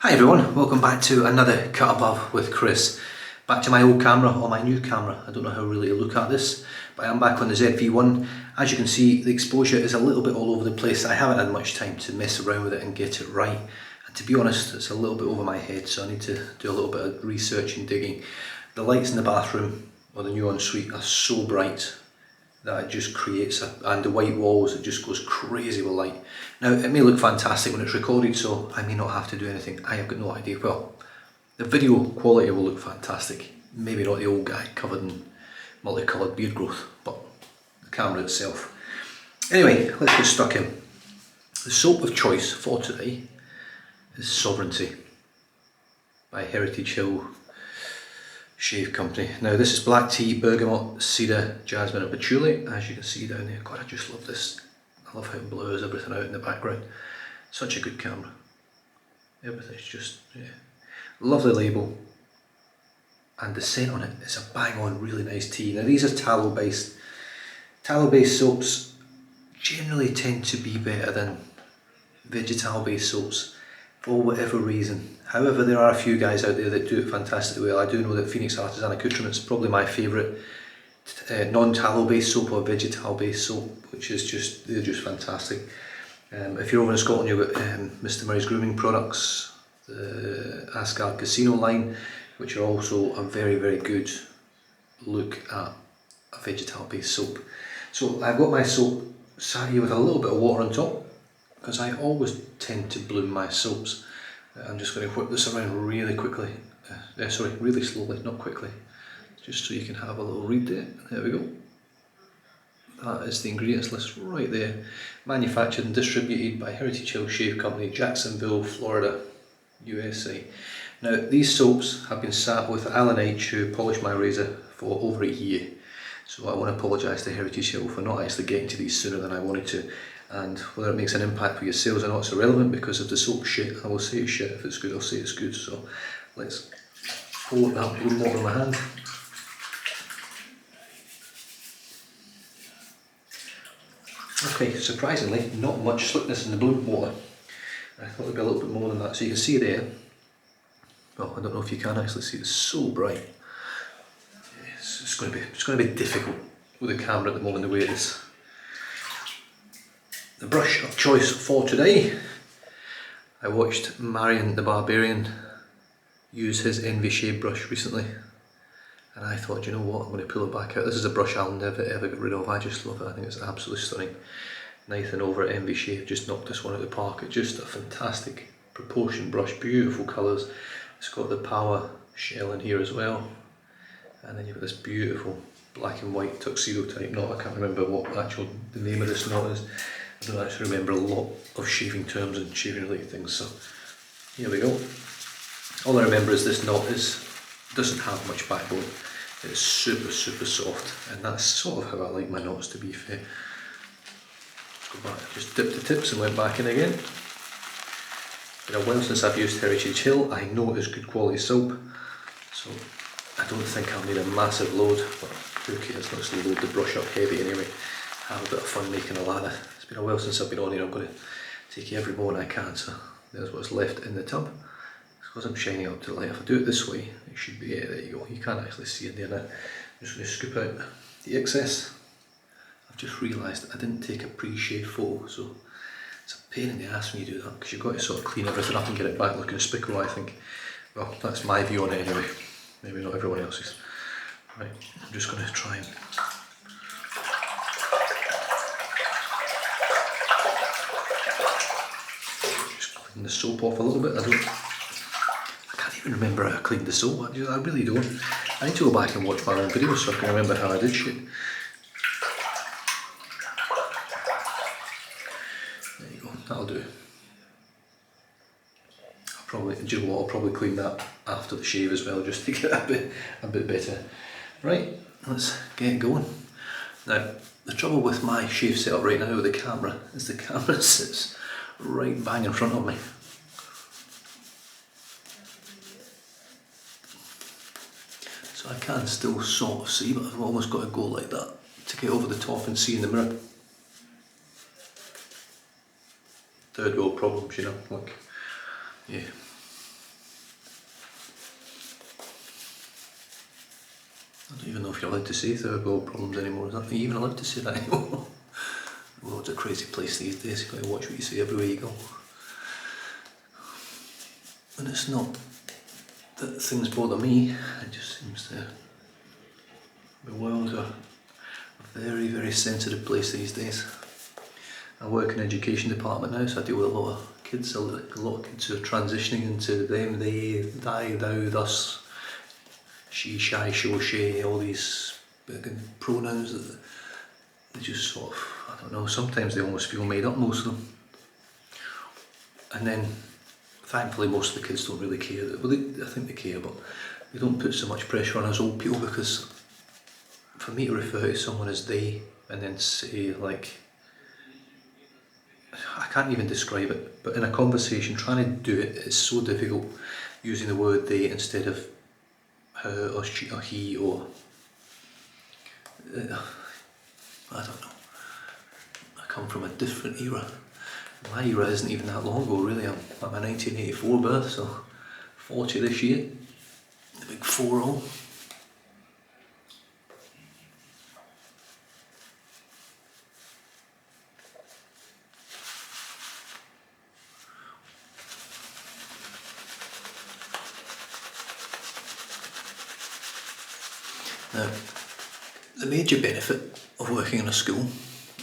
Hi everyone, welcome back to another Cut Above with Chris. Back to my old camera, or my new camera. I don't know how really to look at this, but I'm back on the ZV-1. As you can see, the exposure is a little bit all over the place. I haven't had much time to mess around with it and get it right. And to be honest, it's a little bit over my head, so I need to do a little bit of research and digging. The lights in the bathroom, or the new ensuite, are so bright that it just creates and the white walls, it just goes crazy with light. Now it may look fantastic when it's recorded, so I may not have to do anything. I have got no idea. Well, the video quality will look fantastic. Maybe not the old guy covered in multicoloured beard growth, but the camera itself. Anyway, let's get stuck in. The soap of choice for today is Sovereignty by Heritage Hill Shave Company. Now this is black tea, bergamot, cedar, jasmine and patchouli, as you can see down there. God, I just love this. I love how it blurs everything out in the background. Such a good camera. Everything's just, yeah. Lovely label. And the scent on it is a bang on really nice tea. Now these are tallow based. Tallow based soaps generally tend to be better than vegetal based soaps for whatever reason. However, there are a few guys out there that do it fantastically well. I do know that Phoenix Artisan Accoutrements is probably my favourite non-tallow based soap or vegetal based soap, which is just, they're just fantastic. If you're over in Scotland, you've got Mr Murray's Grooming Products, the Asgard Casino line, which are also a very, very good look at a vegetal based soap. So I've got my soap sat here with a little bit of water on top, because I always tend to bloom my soaps. I'm just going to whip this around really quickly, really slowly, not quickly, just so you can have a little read there. There we go. That is the ingredients list right there. Manufactured and distributed by Heritage Hill Shave Company, Jacksonville, Florida, USA. Now these soaps have been sat with Alan H, who polished my razor, for over a year. So I want to apologise to Heritage Hill for not actually getting to these sooner than I wanted to. And whether it makes an impact for your sales or not is irrelevant, because if the soap's shit, I will say it's shit. If it's good, I'll say it's good. So let's pull up that bloom water in my hand. Okay, surprisingly, not much slickness in the bloom water. I thought there'd be a little bit more than that. So you can see there, well, I don't know if you can actually see, it's so bright. It's going to be difficult with the camera at the moment the way it is. The brush of choice for today, I watched Marion the Barbarian use his Envy Shave brush recently, and I thought, you know what, I'm going to pull it back out. This is a brush I'll never ever get rid of. I just love it. I think it's absolutely stunning. Nathan over at Envy Shave just knocked this one out of the park. It's just a fantastic proportioned brush, beautiful colours. It's got the power shell in here as well, and then you've got this beautiful black and white tuxedo type knot. I can't remember what the name of this knot is. I don't actually remember a lot of shaving terms and shaving related things, so here we go. All I remember is this knot doesn't have much backbone. It's super, super soft, and that's sort of how I like my knots, to be fair. Let's go back, just dipped the tips and went back in again. It's been a while since I've used Heritage Hill. I know it is good quality soap, so I don't think I'll need a massive load, but who cares, let's load the brush up heavy anyway. Have a bit of fun making a lather. It's been a while since I've been on here. I'm going to take every moment I can, so there's what's left in the tub. It's because I'm shining up to the light. If I do it this way, it should be, yeah, there you go. You can't actually see it there now. I'm just going to scoop out the excess. I've just realised I didn't take a pre-shave photo, so it's a pain in the ass when you do that, because you've got to sort of clean everything up and get it back looking spickle, I think. Well, that's my view on it anyway. Maybe not everyone else's. Right, I'm just going to try and clean the soap off a little bit. I can't even remember how I cleaned the soap. I really don't. I need to go back and watch my own videos so I can remember how I did shit. There you go, that'll do. Do you know what, I'll probably clean that after the shave as well, just to get a bit better. Right, let's get going. Now, the trouble with my shave setup right now with the camera is the camera sits right bang in front of me. So I can still sort of see, but I've almost got to go like that to get over the top and see in the mirror. Third world problems, you know, like, yeah. if you're allowed to say third world problems anymore. Is that even allowed to say that anymore? The world's a crazy place these days. You've got to watch what you say everywhere you go. And it's not that things bother me, it just seems to, the world's a very, very sensitive place these days. I work in the education department now, so I deal with a lot of kids, a lot of kids who are transitioning into them, they, thou, thus, she, shy, show, she, all these pronouns that they just sort of, I don't know, sometimes they almost feel made up, most of them. And then, thankfully, most of the kids don't really care. Well, I think they care, but they don't put so much pressure on us old people, because for me to refer to someone as they and then say, like, I can't even describe it, but in a conversation, trying to do it is so difficult, using the word they instead of her or she or he or I don't know. I come from a different era. My era isn't even that long ago, really. I'm a 1984 birth, so 40 this year. The big 4-0. Now, the major benefit of working in a school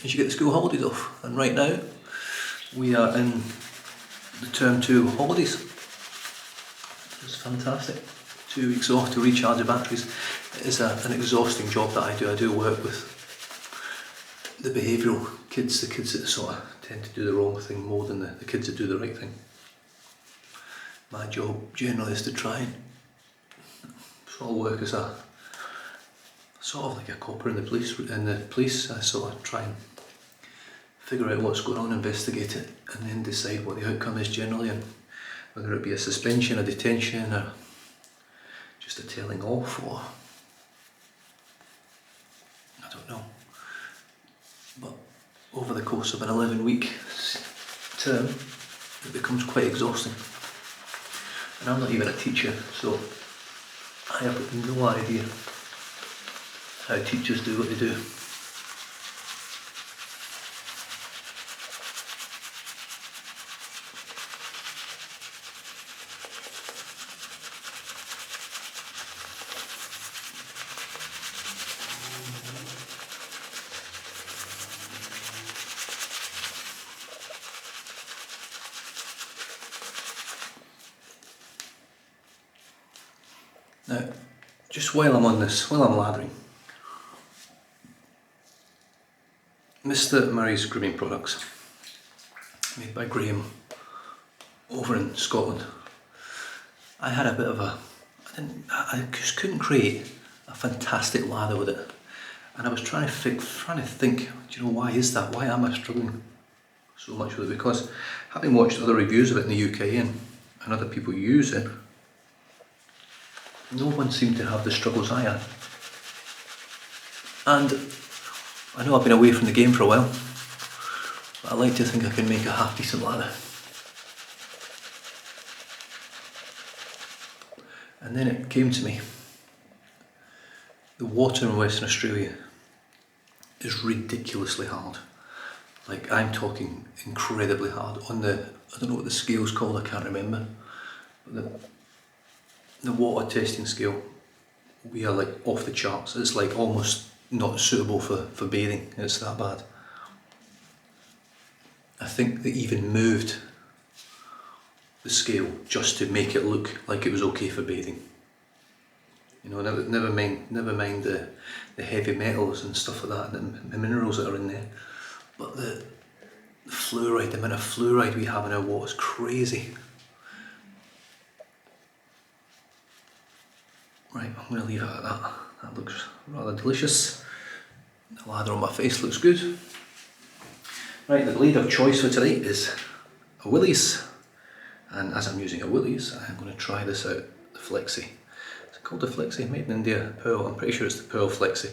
is you get the school holidays off, and right now we are in the term 2 holidays. It's fantastic. 2 weeks off to recharge the batteries. It is an exhausting job that I do. I do work with the behavioural kids, the kids that sort of tend to do the wrong thing more than the kids that do the right thing. My job generally is to try and sort of work as a sort of like a copper in the police. I sort of try and figure out what's going on, investigate it, and then decide what the outcome is generally, and whether it be a suspension, a detention, or just a telling off, or I don't know. But over the course of an 11-week term, it becomes quite exhausting. And I'm not even a teacher, so I have no idea how teachers do what they do. Now, just while I'm on this, while I'm lathering, Mr. Murray's grooming products, made by Graham over in Scotland. I had a bit of I just couldn't create a fantastic lather with it, and I was trying to think, do you know, why is that? Why am I struggling so much with it? Because having watched other reviews of it in the UK and other people use it, no one seemed to have the struggles I had. And I know I've been away from the game for a while, but I like to think I can make a half decent lather. And then it came to me, the water in Western Australia is ridiculously hard. Like, I'm talking incredibly hard. On the, I don't know what the scale's called, I can't remember. The water testing scale, we are like off the charts. It's like almost not suitable for bathing, it's that bad. I think they even moved the scale just to make it look like it was okay for bathing. You know, never mind the heavy metals and stuff like that, and the minerals that are in there. But the fluoride, the amount of fluoride we have in our water is crazy. Right, I'm going to leave it at that. That looks rather delicious. The lather on my face looks good. Right, the blade of choice for tonight is a Willys. And as I'm using a Willys, I'm going to try this out, the Flexi. It's called the Flexi, made in India, Pearl. I'm pretty sure it's the Pearl Flexi.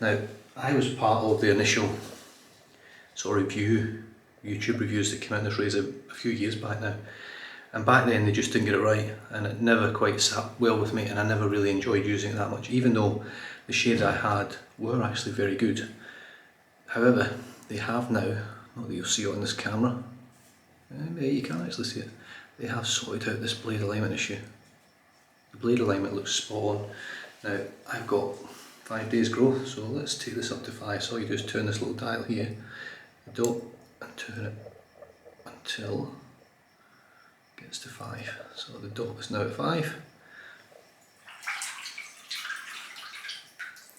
Now, I was part of the initial sort of YouTube reviews that came out in this razor a few years back now. And back then they just didn't get it right, and it never quite sat well with me, and I never really enjoyed using it that much, even though the shaves I had were actually very good. However, they have now, not that you'll see it on this camera, yeah, you can actually see it, they have sorted out this blade alignment issue. The blade alignment looks spot on. Now, I've got 5 days growth, so let's take this up to 5. So all you do is turn this little dial here, the dot, and turn it until it gets to 5. So the dot is now at 5.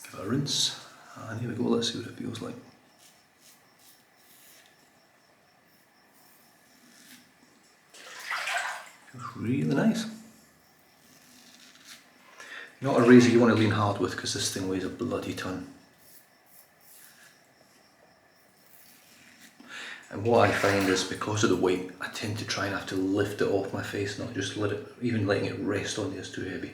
Give it a rinse, and here we go, let's see what it feels like. Feels really nice. Not a razor you want to lean hard with because this thing weighs a bloody ton. And what I find is because of the weight, I tend to try and have to lift it off my face, not just let it, even letting it rest on there is too heavy.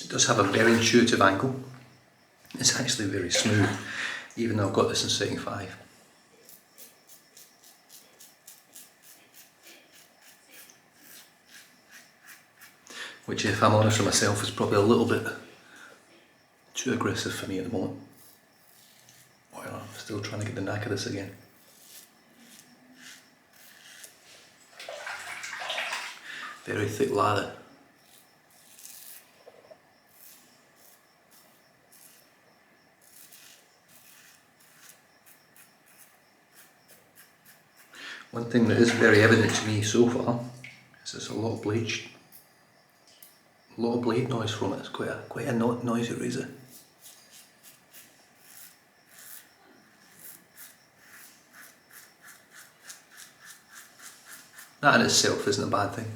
It does have a very intuitive angle. It's actually very smooth, even though I've got this in setting 5. Which, if I'm honest with myself, is probably a little bit too aggressive for me at the moment. Well, I'm still trying to get the knack of this again. Very thick lather. One thing that is very evident to me so far is there's a lot of blade noise from it. It's quite a noisy razor. That in itself isn't a bad thing.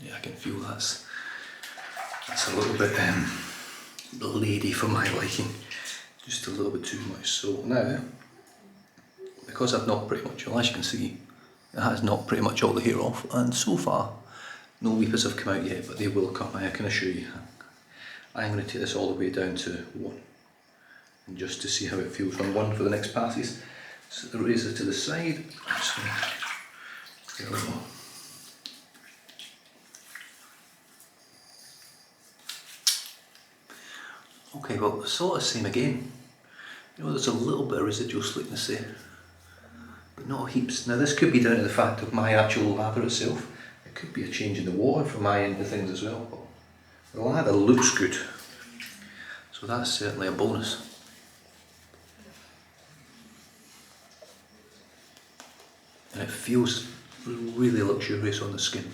Yeah, I can feel that's a little bit bladey for my liking, just a little bit too much. So now, because I've knocked pretty much, well, as you can see, it has knocked pretty much all the hair off, and so far no weepers have come out yet, but they will come, I can assure you. I'm going to take this all the way down to 1, and just to see how it feels on 1 for the next passes. Set the razor to the side. There we go. Okay, well, sort of same again. You know, there's a little bit of residual slickness there, but not heaps. Now this could be down to the fact of my actual lather itself. It could be a change in the water from my end of things as well, but the lather looks good, so that's certainly a bonus. And it feels really luxurious on the skin.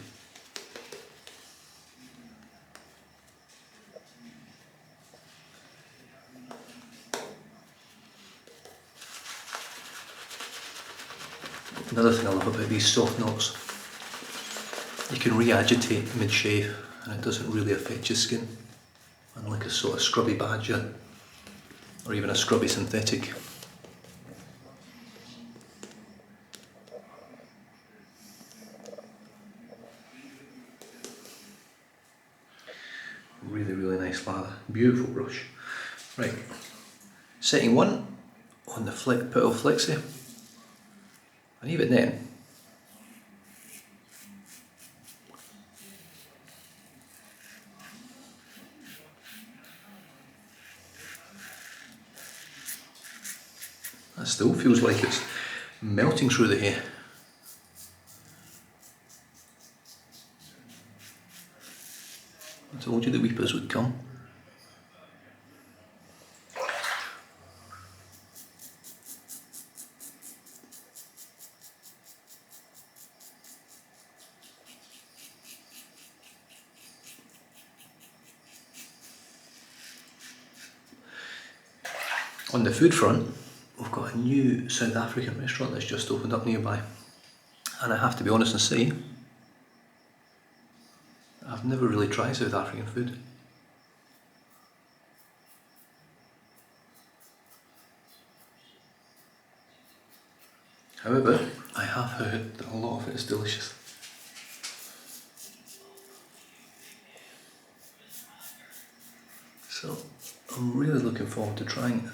Another thing I love about these soft knots, you can re-agitate mid-shave and it doesn't really affect your skin, unlike a sort of scrubby badger or even a scrubby synthetic. Really nice lather, beautiful brush. Right, setting 1 on the Pearl Flexi. And even then, that still feels like it's melting through the hair. I told you the weepers would come. On the food front, we've got a new South African restaurant that's just opened up nearby, and I have to be honest and say, I've never really tried South African food. However, I have heard that a lot of it is delicious. So I'm really looking forward to trying it.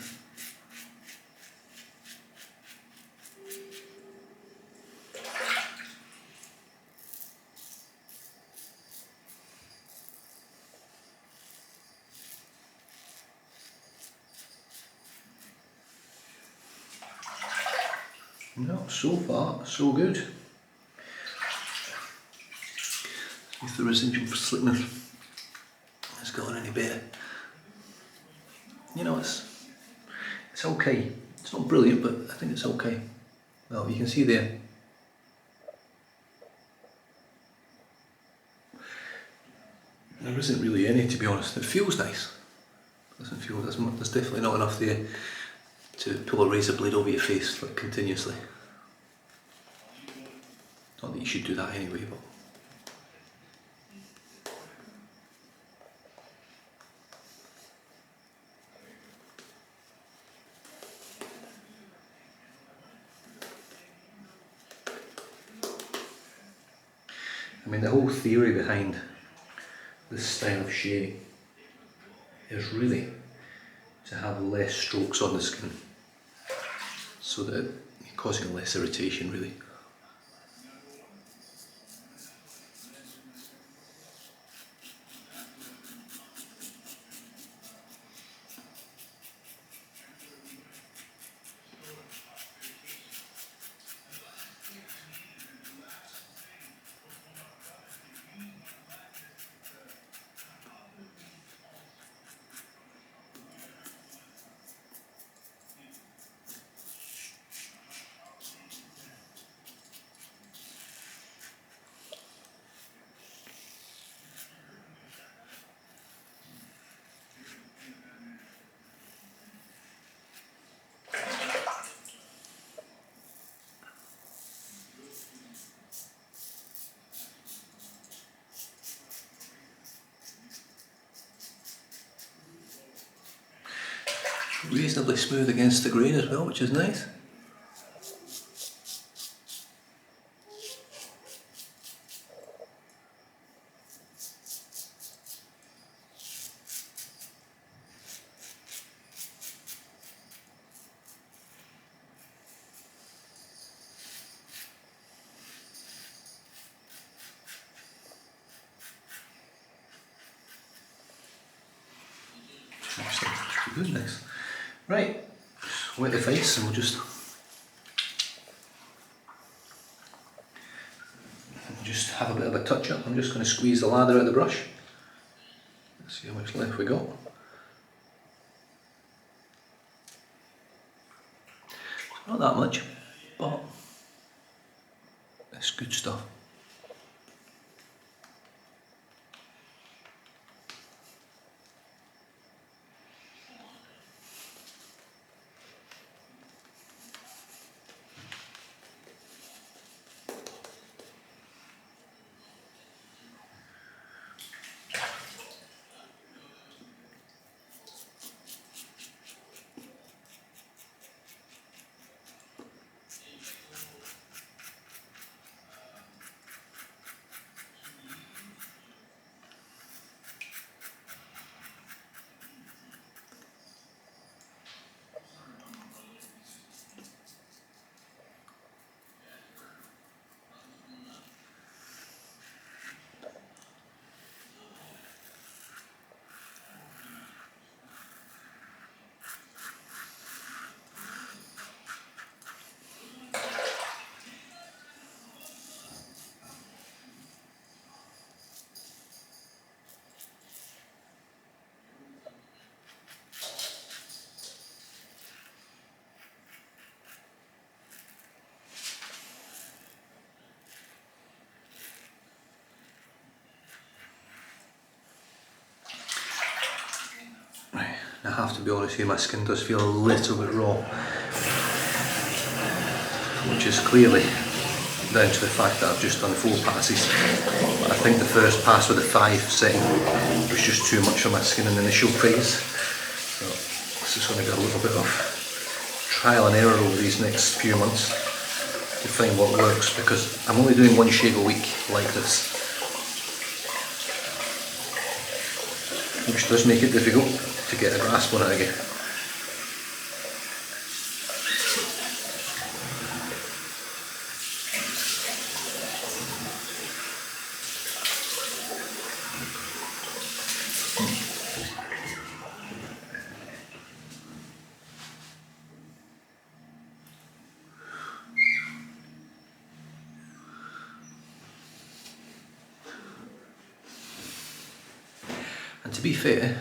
No, so far, so good. See if the residual slickness has gotten any better. You know, it's okay. It's not brilliant, but I think it's okay. Well, you can see there. There isn't really any, to be honest. It feels nice. It doesn't feel, there's definitely not enough there to pull a razor blade over your face like continuously. Not that you should do that anyway, but I mean, the whole theory behind this style of shaving is really to have less strokes on the skin, so that you're causing less irritation, really. Reasonably smooth against the grain as well, which is nice. Actually, good, nice. Right, wet the face and we'll just have a bit of a touch up. I'm just going to squeeze the lather out of the brush. Let's see how much left we got. Not that much, but it's good stuff. I have to be honest here, my skin does feel a little bit raw. which is clearly down to the fact that I've just done 4 passes. But I think the first pass with the 5 setting was just too much for my skin in the initial phase. So this is going to be a little bit of trial and error over these next few months to find what works, because I'm only doing 1 shave a week like this, which does make it difficult to get a grasp on it again. And to be fair,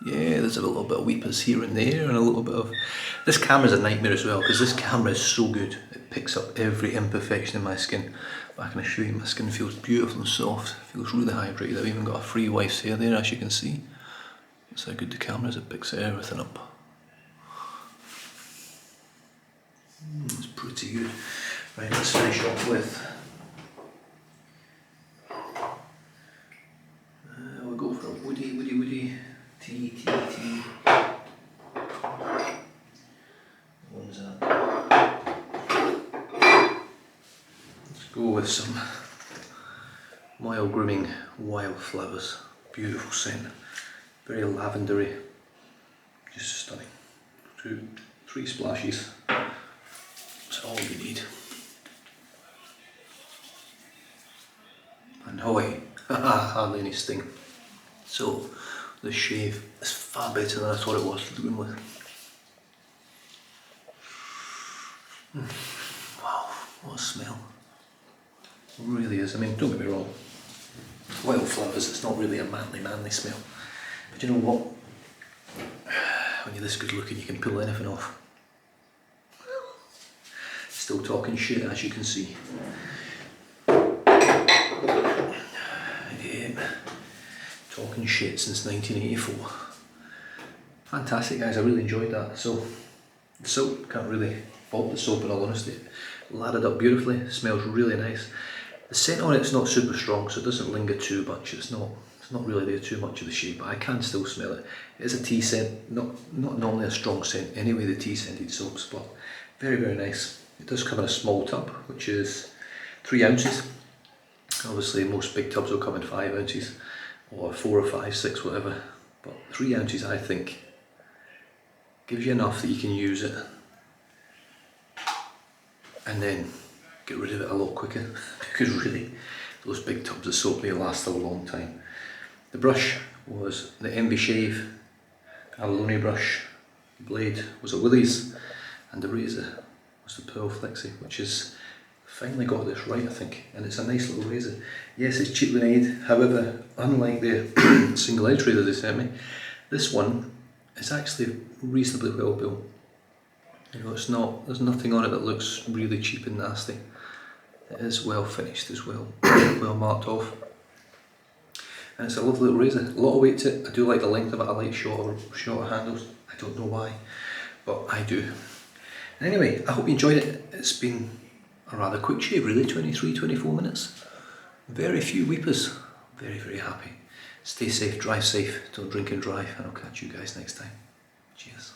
yeah, there's a little bit of weepers here and there, and a little bit of... This camera's a nightmare as well, because this camera is so good. It picks up every imperfection in my skin. But I can assure you my skin feels beautiful and soft, feels really hydrated. I've even got a free wife's hair there, as you can see. That's how good the camera is, it picks everything up. It's pretty good. Right, let's finish off with... we'll go for a woody tea. One's that. Let's go with some Mild Grooming Wildflowers. Beautiful scent, very lavendery, just stunning. 2, 3 splashes, that's all you need. And hoy, hardly any sting. So the shave is far better than I thought it was to begin with. Wow, what a smell. It really is. I mean, don't get me wrong, wildflowers, it's not really a manly smell. But you know what? When you're this good looking, you can pull anything off. Still talking shit, as you can see. Talking shit since 1984. Fantastic, guys, I really enjoyed that. So the soap, can't really fault the soap in all honesty. Laddered up beautifully, smells really nice. The scent on it's not super strong, so it doesn't linger too much. It's not really there too much of the shade, but I can still smell it. It is a tea scent, not normally a strong scent anyway, the tea scented soaps, but very, very nice. It does come in a small tub, which is 3 ounces. Obviously most big tubs will come in 5 ounces, or 4 or 5, 6, whatever. But 3 ounces, I think, gives you enough that you can use it and then get rid of it a lot quicker, because really those big tubs of soap may last a long time. The brush was the Envy Shave abalone brush, the blade was a Willys, and the razor was the Pearl Flexi, which is finally got this right, I think, and it's a nice little razor. Yes, it's cheaply made, however, unlike the single edge razor they sent me, this one is actually reasonably well built. You know, it's not, there's nothing on it that looks really cheap and nasty. It is well finished as well, well marked off. And it's a lovely little razor, a lot of weight to it. I do like the length of it, I like shorter handles. I don't know why, but I do. Anyway, I hope you enjoyed it. It's been a rather quick shave really, 23-24 minutes. Very few weepers, very, very happy. Stay safe, drive safe, don't drink and drive, and I'll catch you guys next time. Cheers.